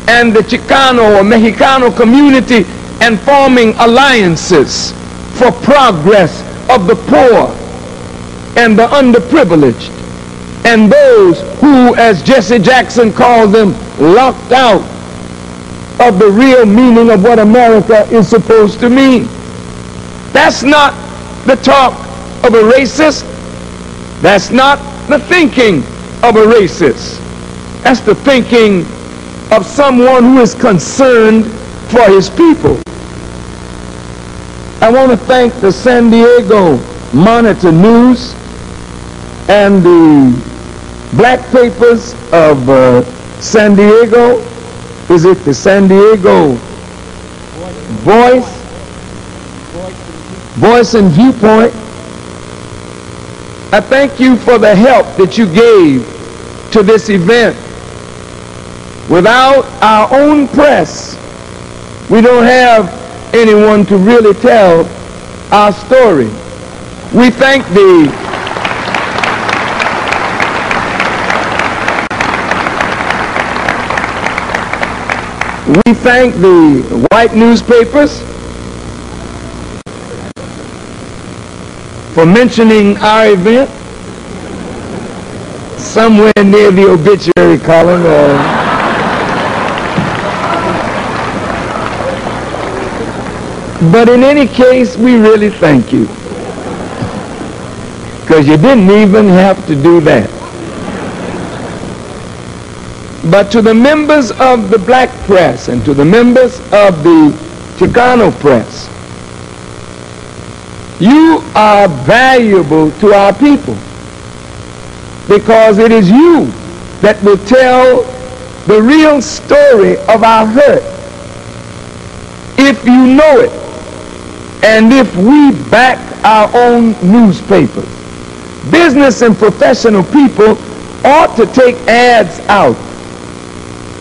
and the Chicano or Mexicano community and forming alliances for progress of the poor and the underprivileged and those who, as Jesse Jackson called them, locked out of the real meaning of what America is supposed to mean. That's not the talk of a racist. That's not the thinking of a racist. That's the thinking of someone who is concerned for his people. I want to thank the San Diego Monitor News and the black papers of San Diego. Is it the San Diego Voice and Viewpoint? I thank you for the help that you gave to this event. Without our own press, we don't have anyone to really tell our story. We thank the white newspapers for mentioning our event somewhere near the obituary column. But in any case, we really thank you, because you didn't even have to do that. But to the members of the black press and to the members of the Chicano press, you are valuable to our people, because it is you that will tell the real story of our hurt, if you know it. And if we back our own newspapers, business and professional people ought to take ads out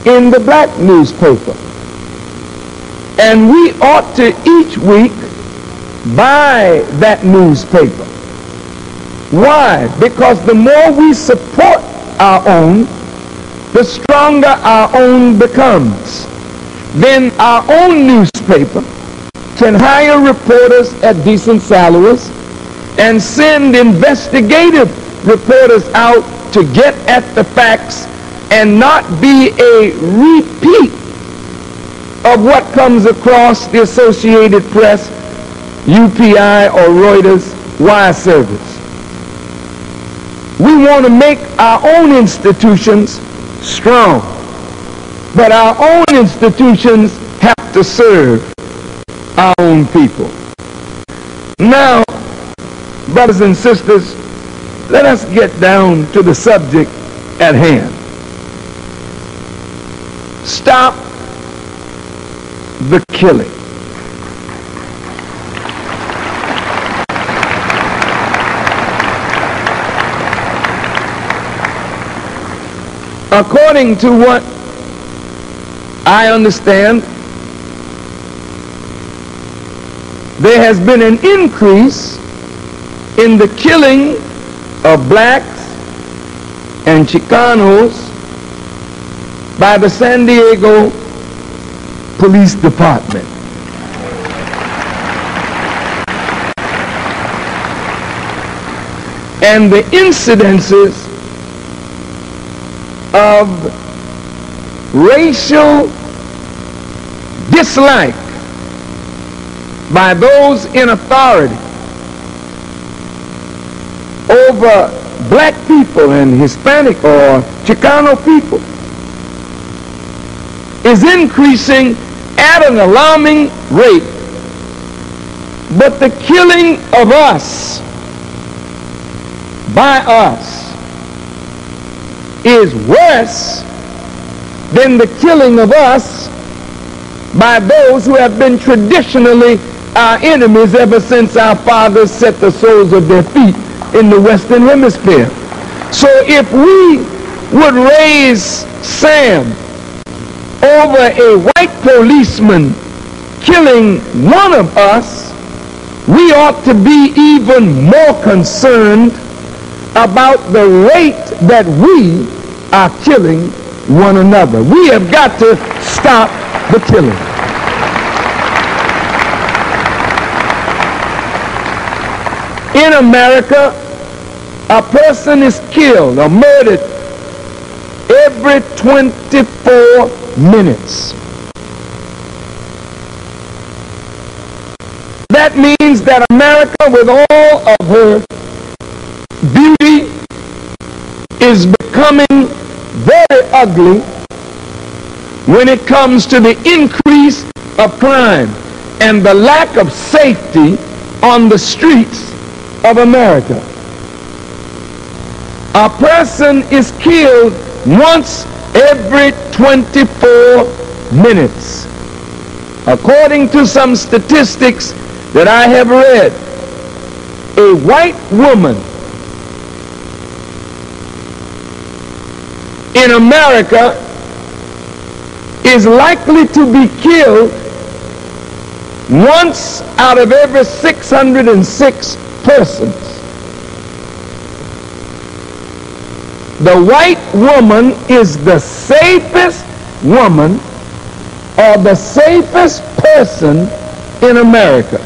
in the black newspaper. And we ought to each week buy that newspaper. Why? Because the more we support our own, the stronger our own becomes. Then our own newspaper can hire reporters at decent salaries and send investigative reporters out to get at the facts and not be a repeat of what comes across the Associated Press, UPI, or Reuters wire service. We want to make our own institutions strong, but our own institutions have to serve our own people. Now, brothers and sisters, let us get down to the subject at hand. Stop the killing. According to what I understand, there has been an increase in the killing of blacks and Chicanos by the San Diego Police Department. And the incidences of racial dislike by those in authority over black people and Hispanic or Chicano people is increasing at an alarming rate. But the killing of us by us is worse than the killing of us by those who have been traditionally our enemies ever since our fathers set the soles of their feet in the Western Hemisphere. So if we would raise Sam over a white policeman killing one of us, we ought to be even more concerned about the rate that we are killing one another. We have got to stop the killing. In America, a person is killed or murdered every 24 minutes. That means that America, with all of her beauty, is becoming very ugly when it comes to the increase of crime and the lack of safety on the streets of America. A person is killed once every 24 minutes. According to some statistics that I have read, a white woman in America is likely to be killed once out of every 606 persons. The white woman is the safest woman or the safest person in America.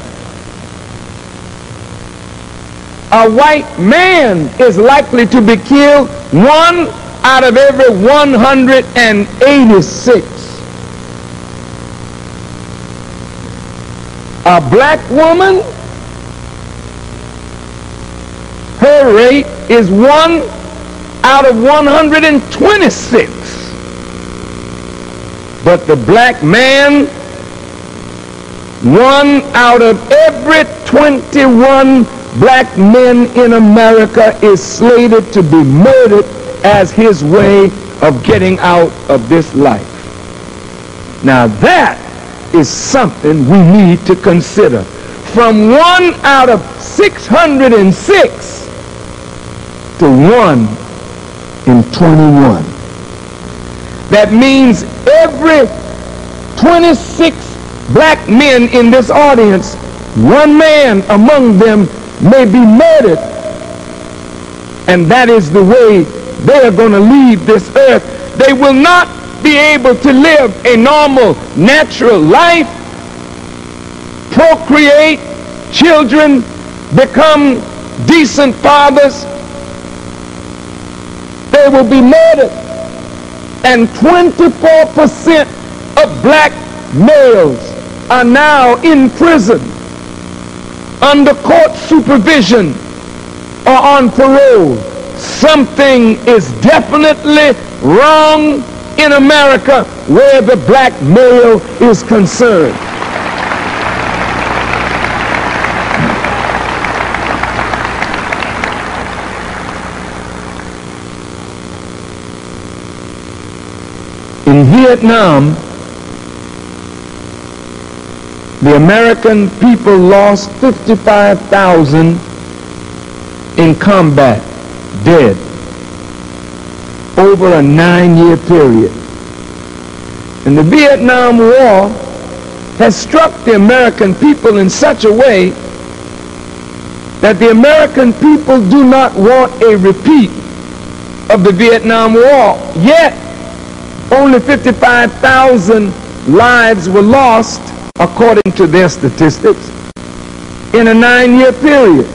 A white man is likely to be killed one out of every 186. A black woman, her rate is 1 out of 126. But the black man, 1 out of every 21 black men in America is slated to be murdered as his way of getting out of this life. Now that is something we need to consider. From 1 out of 606 to 1 in 21. That means every 26 black men in this audience, one man among them may be murdered. And that is the way they are going to leave this earth. They will not be able to live a normal, natural life, procreate children, become decent fathers. They will be murdered. And 24% of black males are now in prison under court supervision or on parole. Something is definitely wrong in America where the black male is concerned. In Vietnam, the American people lost 55,000 in combat, dead, over a 9-year period. And the Vietnam War has struck the American people in such a way that the American people do not want a repeat of the Vietnam War. Yet, only 55,000 lives were lost, according to their statistics, in a 9-year period.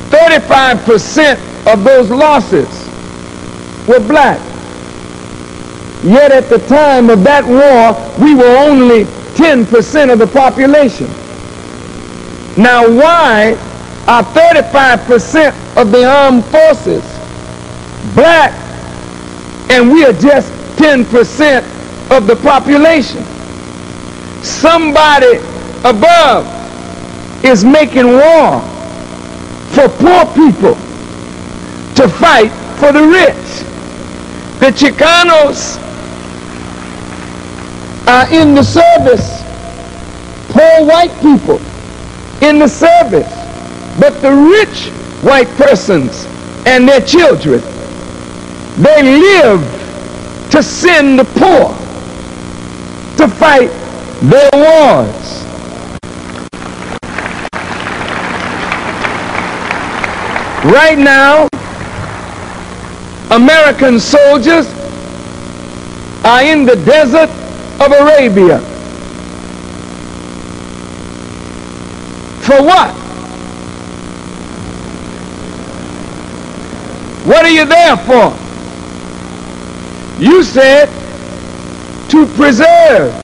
35% of those losses were black. Yet at the time of that war, we were only 10% of the population. Now why are 35% of the armed forces black and we are just 10% of the population? Somebody above is making war for poor people to fight for the rich. The Chicanos are in the service, poor white people in the service, but the rich white persons and their children, they live to send the poor to fight their wars. Right now, American soldiers are in the desert of Arabia. For what? What are you there for? You said to preserve